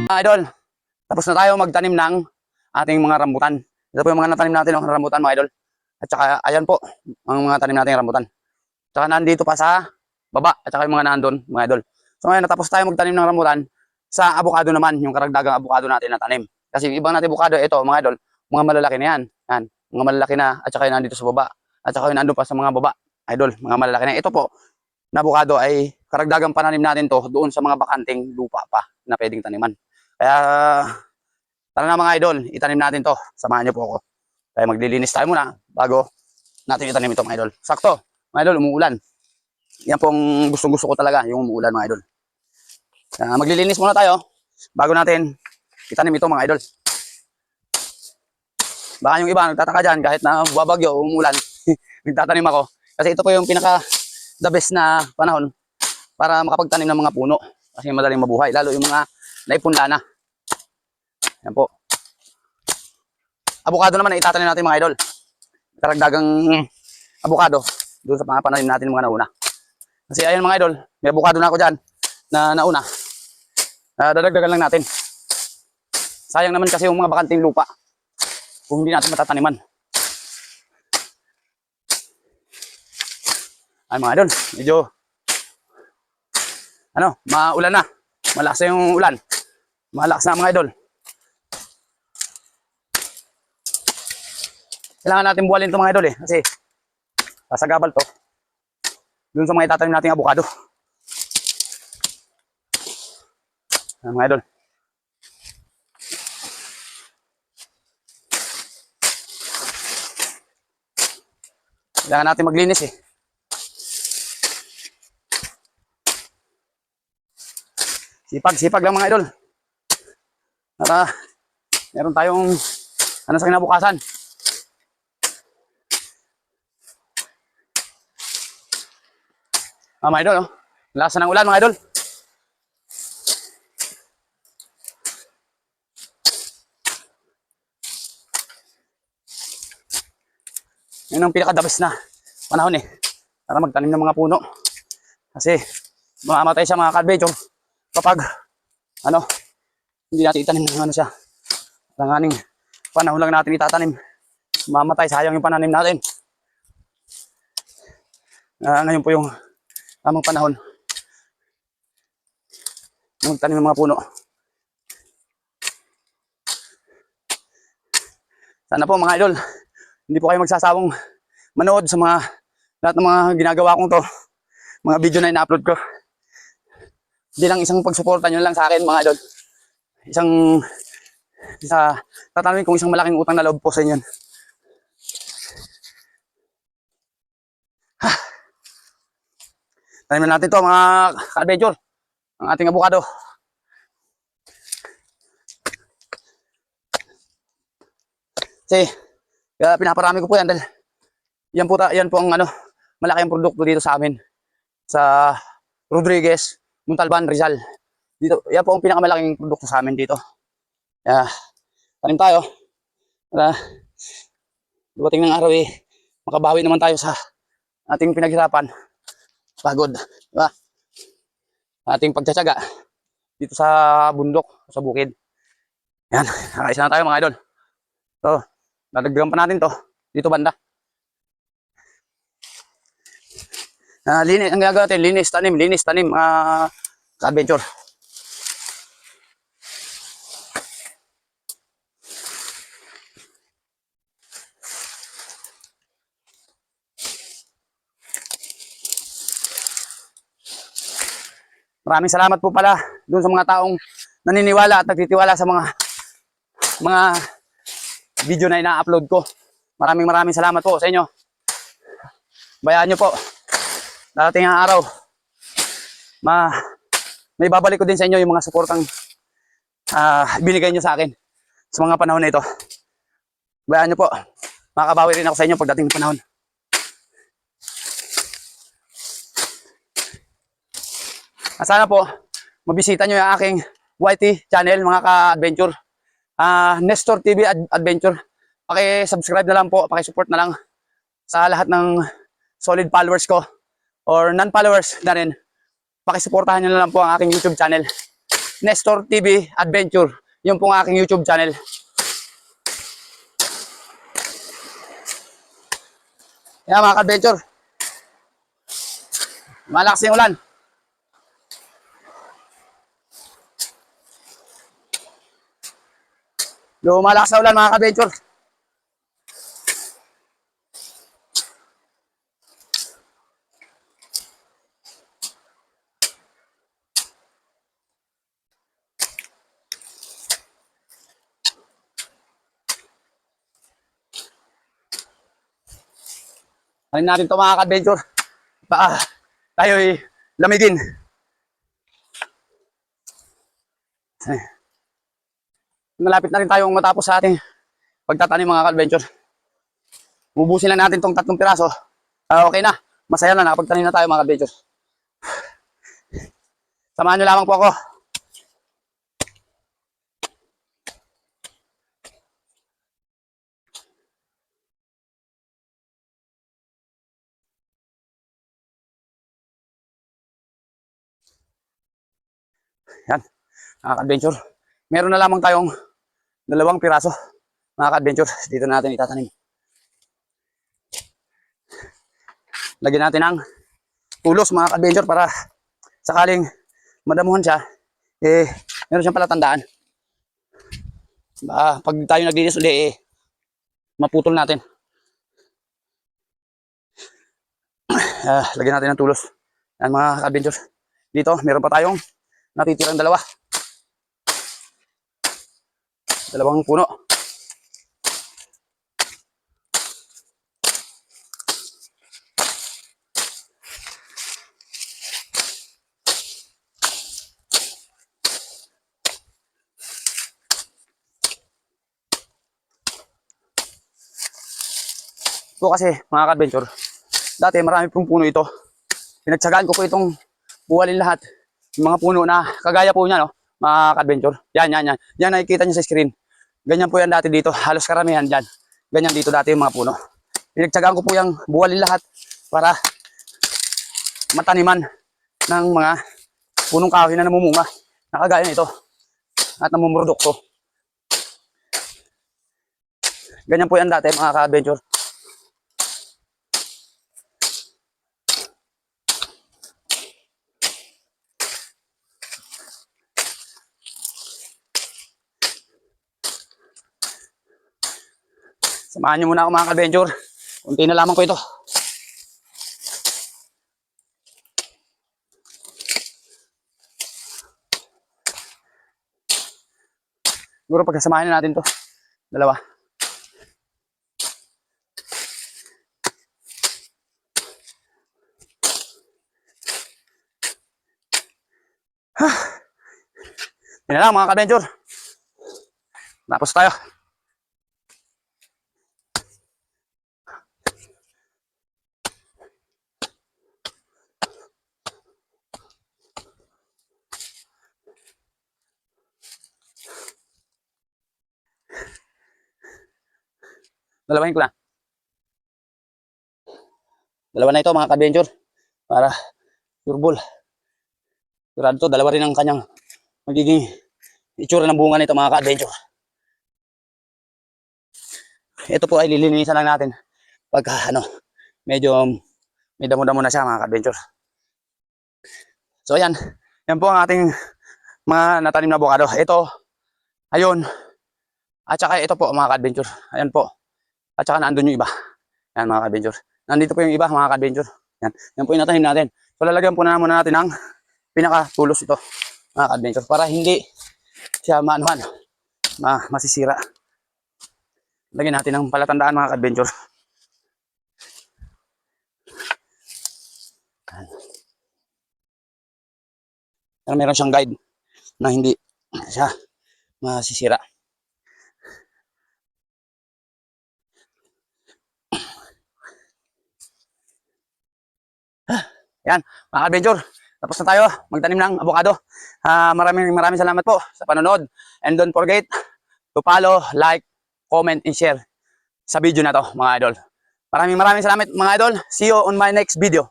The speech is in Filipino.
Idol, tapos na tayo magtanim ng ating mga rambutan. Ito po yung mga natanim natin ng rambutan mga idol. At saka ayan po ang mga tanim natin ng rambutan. At saka nandito pa sa baba at saka yung mga nandun mga idol. So ngayon natapos tayo magtanim ng rambutan. Sa avocado naman, yung karagdagang avocado natin na tanim. Kasi yung ibang natin avocado, ito mga idol, mga malalaki na yan. Yan, mga malalaki na at saka yung nandito sa baba. At saka yung nandun pa sa mga baba. Idol, mga malalaki na. Ito po, na avocado ay karagdagang pananim natin to doon sa mga bakanting lupa pa na pwedeng taniman. Kaya tara na mga idol, itanim natin to. Samahan niyo po ako. Kaya maglilinis tayo muna bago natin itanim ito mga idol. Sakto, mga idol, umuulan. Yan pong gustong-gusto ko talaga, yung umuulan mga idol. Maglilinis muna tayo bago natin itanim ito mga idol. Baka yung iba nagtataka dyan kahit na babagyo o umulan, nagtatanim ako. Kasi ito po yung pinaka the best na panahon para makapagtanim ng mga puno. Kasi madaling mabuhay, lalo yung mga naipunla na. Yan po. Avocado naman na itatanim natin mga idol. Karagdagang avocado doon sa mga pananim natin mga nauna. Kasi ayun mga idol, may avocado na ako dyan na nauna. Dadagdagan lang natin. Sayang naman kasi yung mga bakanting lupa kung hindi natin matataniman. Ay mga idol, medyo maulan na. Malakas na yung ulan. Malakas na mga idol. Kailangan natin buwalin ito mga idol kasi sasagabal to dun sa mga itatanim nating avocado. Mga idol. Kailangan natin maglinis Sipag lang mga idol. Para meron tayong sa kinabukasan. Mga idol, lakas ng ulan mga idol. Yun ang pinaka-the-best na panahon para magtanim ng mga puno. Kasi mamamatay siya mga ka-adventure kapag hindi natin itanim ng siya. Langaning panahon lang natin itatanim. Mamamatay, sayang yung pananim natin. Ngayon po yung tamang panahon magtanim ng mga puno. Sana po mga idol, hindi po kayo magsasawang manood sa lahat ng mga ginagawa kong to, mga video na ina-upload ko. Hindi lang isang pagsuporta nyo lang sa akin mga idol. Tatanungin kong isang malaking utang na loob po sa inyo. Taniman natin to mga ka-adventure, ang ating avocado. Kasi kaya pinaparami ko po yan dahil yan po ang malaki ang produkto dito sa amin sa Rodriguez, Montalban, Rizal. Dito, yan po ang pinakamalaking produkto sa amin dito. Tanim tayo para dumating ng araw makabawi naman tayo sa ating pinaghirapan, pagod, diba? Ating pagtsatsaga dito sa bundok, sa bukid. Yan, nakaisa na tayo mga idol. So, dadagdagan pa natin to dito banda. Linis ang gagawin natin, linis tanim ka-adventure. Maraming salamat po pala doon sa mga taong naniniwala at nagtitiwala sa mga video na ina-upload ko. Maraming salamat po sa inyo. Bayaan nyo po. Darating ang araw, may babalik ko din sa inyo yung mga suportang binigay nyo sa akin sa mga panahon na ito. Bayaan nyo po. Makabawi rin ako sa inyo pagdating ng panahon. Sana po, mabisita nyo yung aking YT channel, mga ka-adventure. Nestor TV Adventure. Paki-subscribe na lang po, paki-support na lang sa lahat ng solid followers ko or non-followers na rin. Paki-supportahan nyo na lang po ang aking YouTube channel. Nestor TV Adventure. Yung pong aking YouTube channel. Yan mga ka-adventure. Malakas yung ulan. Lumalakas na ulan mga ka-adventure. Alin natin ito mga ka-adventure. Tayo'y lamigin. Malapit na rin tayong matapos sa ating pagtatanim mga ka-adventure. Ubusin lang natin itong 3 piraso. Okay na. Masaya na. Nakapagtanim na tayo mga ka-adventure. Samahan nyo lamang po ako. Yan, mga ka-adventure. Meron na lamang tayong 2 piraso, mga ka-adventure. Dito natin itatanim. Lagyan natin ng tulos, mga ka-adventure, para sakaling madamuhan siya, meron siyang palatandaan. Pag tayo naglinis uli, maputol natin. Lagyan natin ng tulos. Yan mga ka-adventure. Dito, meron pa tayong natitirang 2 puno. Ito kasi mga ka-adventure, dati marami pong puno ito. Pinagtsagaan ko po itong buwalin lahat. Yung mga puno na kagaya po niya, no, mga ka-adventure. Yan. Yan nakikita niyo sa screen. Ganyan po yan dati dito. Halos karamihan dyan. Ganyan dito dati yung mga puno. Pinagtsagaan ko po yung buwalin lahat para mataniman ng mga punong kahoy na namumunga. Nakagaya nito. At namumurdok. Ganyan po yan dati mga ka-adventure. Samahan nyo muna ako mga ka-adventure. Kunti na lamang ko ito. Siguro pagkasamahin na natin to. 2. Yan na lang mga ka-adventure. Tapos tayo. Dalawahin ko na. 2 na ito mga ka-adventure. Para sureball. Sigurado to, 2 rin ang kanyang magiging itsura ng bunga nito mga ka-adventure. Ito po ay lilinisan lang natin pagka medyo may damo-damo na siya mga ka-adventure. So ayan, yan po ang ating mga natanim na avocado. Ito, ayun, at saka ito po mga ka-adventure. Ayan po. At saka naandun yung iba. Yan mga ka-adventure. Nandito po yung iba mga ka-adventure. Yan po yung natanim natin. So lalagyan po na muna natin ng pinaka-tulos ito mga ka-adventure. Para hindi siya masisira. Lagyan natin ng palatandaan mga ka-adventure. Pero meron siyang guide na hindi siya masisira. Yan, mga ka-adventure. Tapos na tayo magtanim ng avocado. Maraming salamat po sa panonood. And don't forget to follow, like, comment, and share sa video na to mga idol. Maraming salamat mga idol. See you on my next video.